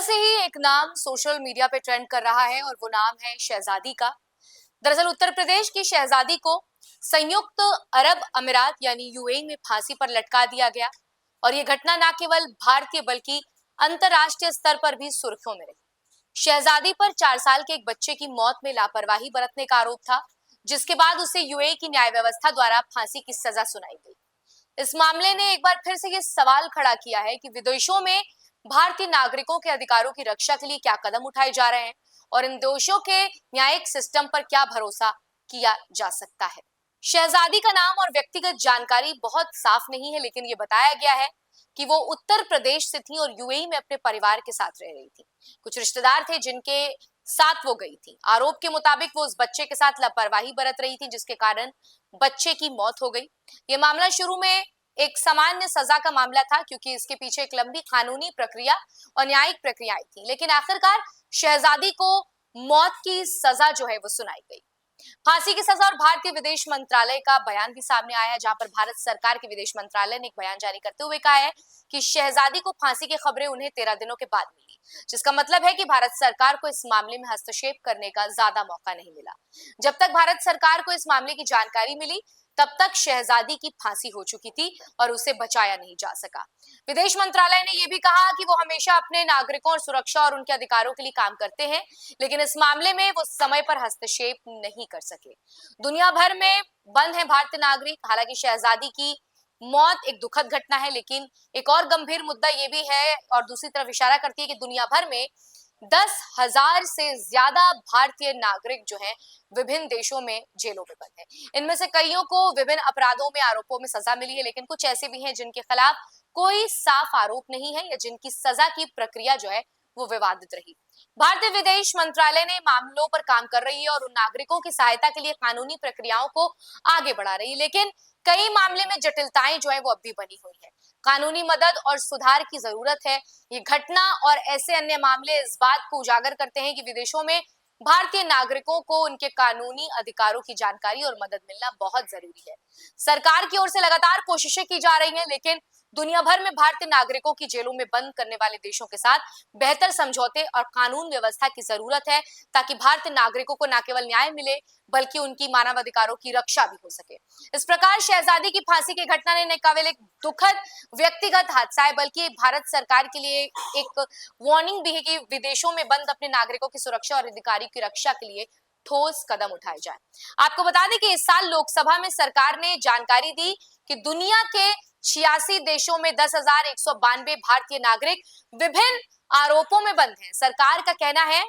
कल से ही एक नाम सोशल मीडिया पे ट्रेंड कर रहा है और वो नाम है शहजादी का। दरअसल उत्तर प्रदेश की शहजादी को संयुक्त अरब अमीरात यानी यूएई में फांसी पर लटका दिया गया और ये घटना न केवल भारतीय बल्कि अंतर्राष्ट्रीय स्तर पर भी सुर्खियों में रही। शहजादी पर 4 साल के एक बच्चे की मौत में लापरवाही बरतने का आरोप था, जिसके बाद उसे यूएई की न्याय व्यवस्था द्वारा फांसी की सजा सुनाई गई। इस मामले ने एक बार फिर से ये सवाल खड़ा किया है कि विदेशों में भारतीय नागरिकों के अधिकारों की रक्षा के लिए क्या कदम उठाए जा रहे हैं और इन देशों के न्यायिक सिस्टम पर क्या भरोसा किया जा सकता है। शहजादी का नाम और व्यक्तिगत जानकारी बहुत साफ नहीं है, लेकिन ये बताया गया है कि वो उत्तर प्रदेश से थी और यूएई में अपने परिवार के साथ रह रही थी। कुछ रिश्तेदार थे जिनके साथ वो गई थी। आरोप के मुताबिक वो उस बच्चे के साथ लापरवाही बरत रही थी, जिसके कारण बच्चे की मौत हो गई। ये मामला शुरू में एक सामान्य सजा का मामला था, क्योंकि इसके पीछे एक लंबी कानूनी प्रक्रिया और न्यायिक प्रक्रियाएं थी, लेकिन आखिरकार शहजादी को मौत की सजा जो है वो सुनाई गई। फांसी की सजा और भारतीय विदेश मंत्रालय का बयान भी सामने आया है, जहां पर भारत सरकार के विदेश मंत्रालय ने एक बयान जारी करते हुए कहा है कि शहजादी को फांसी की खबरें उन्हें 13 दिनों के बाद मिली, जिसका मतलब है कि भारत सरकार को इस मामले में हस्तक्षेप करने का ज्यादा मौका नहीं मिला। जब तक भारत सरकार को इस मामले की जानकारी मिली, तब तक शहजादी की फांसी हो चुकी थी और उसे बचाया नहीं जा सका। विदेश मंत्रालय ने यह भी कहा कि वो हमेशा अपने नागरिकों और सुरक्षा और उनके अधिकारों के लिए काम करते हैं, लेकिन इस मामले में वो समय पर हस्तक्षेप नहीं कर सके। दुनिया भर में बंद हैं भारतीय नागरिक। हालांकि शहजादी की मौत एक दुखद घटना है, लेकिन एक और गंभीर मुद्दा ये भी है और दूसरी तरफ इशारा करती है कि दुनिया भर में 10,000 से ज्यादा भारतीय नागरिक जो हैं विभिन्न देशों में जेलों में बंद हैं। इनमें से कईयों को विभिन्न अपराधों में आरोपों में सजा मिली है, लेकिन कुछ ऐसे भी हैं जिनके खिलाफ कोई साफ आरोप नहीं है या जिनकी सजा की प्रक्रिया जो है वो विवादित रही। भारतीय विदेश मंत्रालय ने मामलों पर काम कर रही है और उन नागरिकों की सहायता के लिए कानूनी प्रक्रियाओं को आगे बढ़ा रही है, लेकिन कई मामले में जटिलताएं जो है वो अब भी बनी हुई है। कानूनी मदद और सुधार की जरूरत है। ये घटना और ऐसे अन्य मामले इस बात को उजागर करते हैं कि विदेशों में भारतीय नागरिकों को उनके कानूनी अधिकारों की जानकारी और मदद मिलना बहुत जरूरी है। सरकार की ओर से लगातार कोशिशें की जा रही हैं, लेकिन दुनिया भर में भारतीय नागरिकों की जेलों में बंद करने वाले देशों के साथ बेहतर समझौते और कानून व्यवस्था की जरूरत है, ताकि भारतीय नागरिकों को न केवल न्याय मिले बल्कि उनकी मानवाधिकारों की रक्षा भी हो सके। इस प्रकार शहजादी की फांसी की घटना ने न केवल एक दुखद व्यक्तिगत हादसा है, बल्कि भारत सरकार के लिए एक वार्निंग भी है कि विदेशों में बंद अपने नागरिकों की सुरक्षा और अधिकारियों की रक्षा के लिए ठोस कदम उठाए जाएं। आपको बता दें कि इस साल लोकसभा में सरकार ने जानकारी दी कि दुनिया के 86 देशों में 10,192 भारतीय नागरिक विभिन्न आरोपों में बंद हैं। सरकार का कहना है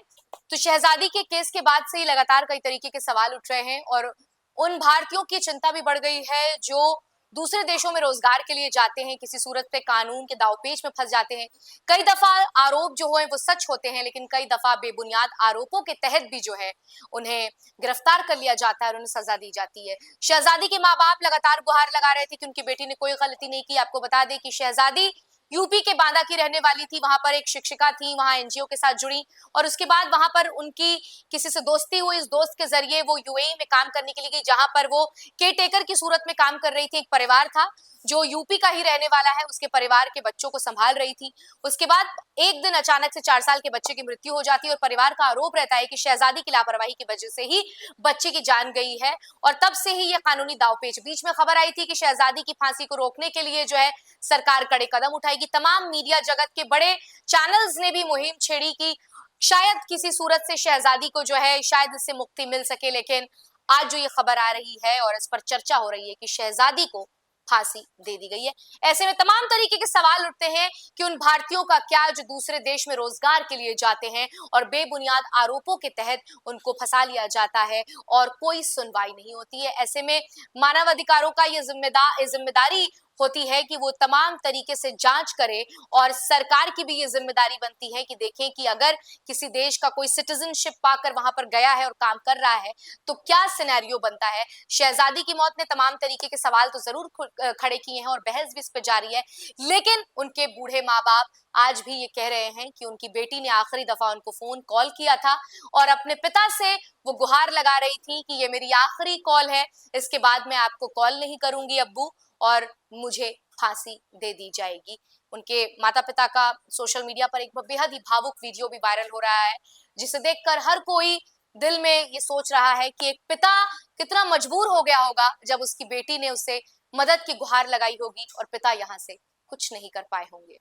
तो शहजादी के केस के बाद से ही लगातार कई तरीके के सवाल उठ रहे हैं और उन भारतीयों की चिंता भी बढ़ गई है जो दूसरे देशों में रोजगार के लिए जाते हैं, किसी सूरत पे कानून के दांवपेच में फंस जाते हैं। कई दफा आरोप जो है वो सच होते हैं, लेकिन कई दफा बेबुनियाद आरोपों के तहत भी जो है उन्हें गिरफ्तार कर लिया जाता है और उन्हें सजा दी जाती है। शहजादी के माँ बाप लगातार गुहार लगा रहे थे कि उनकी बेटी ने कोई गलती नहीं की। आपको बता दें कि शहजादी यूपी के बांदा की रहने वाली थी। वहां पर एक शिक्षिका थी, वहां एनजीओ के साथ जुड़ी और उसके बाद वहां पर उनकी किसी से दोस्ती हुई। इस दोस्त के जरिए वो यूएई में काम करने के लिए गई, जहां पर वो केयर टेकर की सूरत में काम कर रही थी। एक परिवार था जो यूपी का ही रहने वाला है, उसके परिवार के बच्चों को संभाल रही थी। उसके बाद एक दिन अचानक से 4 साल के बच्चे की मृत्यु हो जाती है और परिवार का आरोप रहता है कि शहजादी की लापरवाही की वजह से ही बच्चे की जान गई है। और तब से ही यह कानूनी दांवपेच। बीच में खबर आई थी कि शहजादी की फांसी को रोकने के लिए जो है सरकार कड़े कदम उठाएगी। तमाम मीडिया जगत के बड़े चैनल्स ने भी मुहिम छेड़ी कि शायद किसी सूरत से शहजादी को जो है शायद इससे मुक्ति मिल सके, लेकिन आज जो ये खबर आ रही है और इस पर चर्चा हो रही है कि शहजादी को फांसी दे दी गई है। ऐसे में तमाम तरीके के सवाल उठते हैं कि उन भारतीयों का क्या जो दूसरे देश में रोजगार के लिए जाते हैं और बेबुनियाद आरोपों के तहत उनको फंसा लिया जाता है और कोई सुनवाई नहीं होती है। ऐसे में मानवाधिकारों का ये जिम्मेदारी होती है कि वो तमाम तरीके से जांच करे और सरकार की भी ये जिम्मेदारी बनती है कि देखें कि अगर किसी देश का कोई सिटीजनशिप पाकर वहां पर गया है और काम कर रहा है तो क्या सिनेरियो बनता है। शहजादी की मौत ने तमाम तरीके के सवाल तो जरूर खड़े किए हैं और बहस भी इस पे जारी है, लेकिन उनके बूढ़े माँ बाप आज भी ये कह रहे हैं कि उनकी बेटी ने आखिरी दफा उनको फोन कॉल किया था और अपने पिता से वो गुहार लगा रही थी कि ये मेरी आखिरी कॉल है, इसके बाद मैं आपको कॉल नहीं करूंगी अब्बू और मुझे फांसी दे दी जाएगी। उनके माता पिता का सोशल मीडिया पर एक बेहद ही भावुक वीडियो भी वायरल हो रहा है, जिसे देखकर हर कोई दिल में ये सोच रहा है कि एक पिता कितना मजबूर हो गया होगा जब उसकी बेटी ने उसे मदद की गुहार लगाई होगी और पिता यहाँ से कुछ नहीं कर पाए होंगे।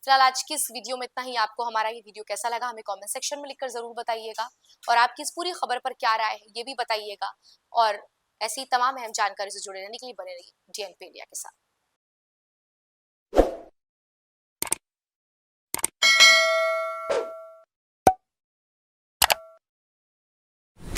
फिलहाल आज की इस वीडियो में इतना ही। आपको हमारा ये वीडियो कैसा लगा हमें कमेंट सेक्शन में लिखकर जरूर बताइएगा, और आपकी इस पूरी खबर पर क्या राय है ये भी बताइएगा। और ऐसी तमाम अहम जानकारी से जुड़े रहने के लिए बने रहिए DNP इंडिया के साथ।